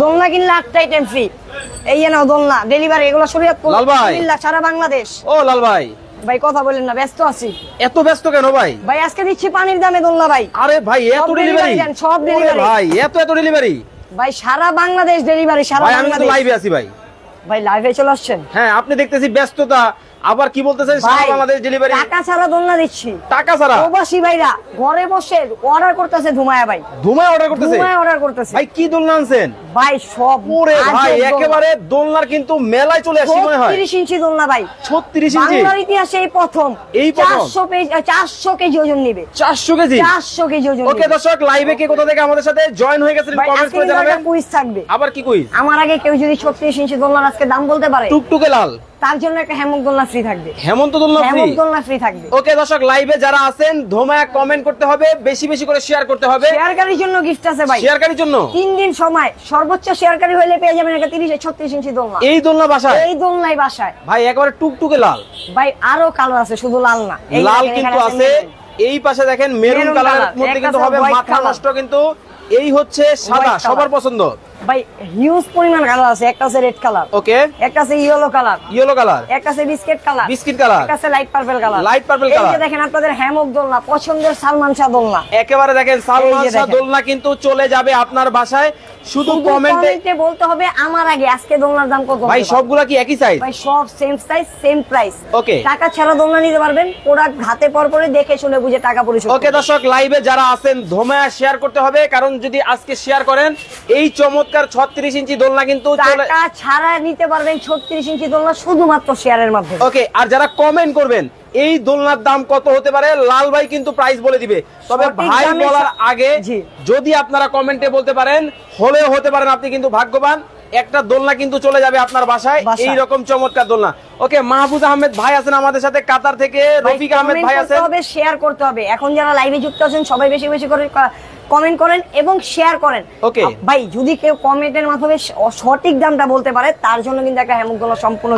দোলনা কিনলে 8টা item free. এই যে নাও দোলনা, ডেলিভারি এগুলো শরীয়তপুর লাল ভাই। কুমিল্লা সারা বাংলাদেশ। ও লাল ভাই, ভাই কথা বলেন না, ব্যস্ত আছি এত ব্যস্ত কেন ভাই? ভাই। আজকে দিচ্ছি পানির দামে দোলনা ভাই। আরে ভাই এত সব ডেলিভারি, delivery দেন, সব delivery। ভাই এত ডেলিভারি ভাই সারা বাংলাদেশ ডেলিভারি, সারা ভাই। আমি তো বাংলাদেশ। লাইভে আছি ভাই। ভাই লাইভে চলে আসছেন? হ্যাঁ, আপনি দেখতেছি ব্যস্ততা, আবার কি বলতেছেন সারা ভাই, বাংলাদেশ ডেলিভারি? টাকা ছাড়া দোলনা দিচ্ছি। টাকা ছাড়া? প্রবাসী ভাইরা ঘরে বসে অর্ডার করতেছে ধুমায়া ভাই। ধুমায় অর্ডার করতেছে? ধুমায়া অর্ডার করতেছে ভাই কি দোলনা আনছেন? ভাই সব ওরে ভাই, আজব দোলনা। একেবারে দোলনার কিন্তু মেলায় চলে আসি মনে হয়। 36 ইঞ্চি দোলনা ভাই। 36 ইঞ্চি? বাংলার ইতিহাসে এই প্রথম। এই প্রথম? 400 কেজি ওজন নিবে। 400 কেজি? 400 কেজি ওজন ওকে নিবে। দর্শক, লাইভে কে কোথা থেকে আমাদের সাথে জয়েন হয়ে গেছেন ভাই, কমেন্ট আজকে করে কিন্তু জানাবেন। একটা কুইজ থাকবে। আবার কি কুইজ? আমার আগে কেউ যদি 36 ইঞ্চি দোলনার আজকে দাম বলতে পারে, টুকটুকে লাল তার জন্য একটা হেমক দোলনা ফ্রি থাকবে। হেমন্ত দোলনা ফ্রি? হেমক দোলনা ফ্রি থাকবে। ওকে দর্শক, লাইভে যারা আছেন ধোমায়া কমেন্ট করতে হবে, বেশি বেশি করে শেয়ার করতে হবে। শেয়ারকারীর জন্য গিফট আছে ভাই। শেয়ারকারীর জন্য 3 দিন সময়, সর্বোচ্চ শেয়ারকারী হলে পেয়ে যাবেন একটা 36 ইঞ্চি দোলনা। এই দোলনা বাসায়? এই দোলনাই বাসায় ভাই একেবারে টুকটুকে লাল। ভাই আরো কালার আছে, শুধু লাল না। এই লাল দেখেন, কিন্তু এখানে আছে, মেরুন। এই পাশে দেখেন মেরুন মেরুন কালারের কালার, মধ্যে একটা কিন্তু আছে হবে white মাথা কালার। নষ্ট, কিন্তু এই হচ্ছে সাদা, White কালার। সবার পছন্দ। ভাই হিউজ পরিমাণ কালার আছে। একটা আছে রেড কালার, ওকে, একটা আছে ইয়েলো কালার, ইয়েলো কালার, একটা আছে বিস্কিট কালার, বিস্কিট কালার, একটা আছে light purple colour. Light purple এই যে কালার। দেখেন আপনাদের হ্যামক দোলনা, পছন্দের সালমান শাহ দোলনা। একেবারে দেখেন সালমান এই যে শাহ দেখেন। দোলনা কিন্তু চলে যাবে আপনার বাসায়। শুধু শুধু কমেন্টে কমেন্টে বলতে হবে আমার আগে আজকে দোলনার দাম কত। ভাই সবগুলা কি একই সাইজ? ভাই সব same size, same price. Okay. টাকা ছাড়া দোলনা নিতে পারবেন, প্রোডাক্ট হাতে পরে দেখে শুনে বুঝে টাকা পরিশোধ ওকে করবেন। দর্শক, লাইভে যারা আছেন ধোমায়া শেয়ার করতে হবে, কারণ যদি আজকে শেয়ার করেন এই চমৎকার 36 ইঞ্চি দোলনা কিন্তু চলে। টাকা ছাড়া নিতে পারবেন 36 ইঞ্চি দোলনা শুধুমাত্র শেয়ারের মাধ্যমে। ওকে, আর যারা কমেন্ট করবেন এই দোলনার দাম কত হতে পারে, লাল ভাই কিন্তু প্রাইস বলে দিবে। তবে সঠিক ভাই দামে বলার আগে জি। যদি আপনারা কমেন্টে বলতে পারেন, হলেও হতে পারেন আপনি কিন্তু ভাগ্যবান। একটা দোলনা কিন্তু চলে যাবে আপনার বাসায়, এই রকম চমৎকার দোলনা। ওকে, মাহফুজ আহমেদ ভাই আছেন আমাদের সাথে কাতার থেকে, রফিক আহমেদ ভাই আছেন। শেয়ার করতে হবে। এখন যারা লাইভে যুক্ত আছেন সবাই বেশি বেশি করে কমেন্ট করেন এবং শেয়ার করেন। ওকে ভাই যদি কেউ কমেন্টের মাধ্যমে সঠিক দামটা বলতে পারে, তার জন্য কিন্তু একটা হেমক দোলনা সম্পূর্ণ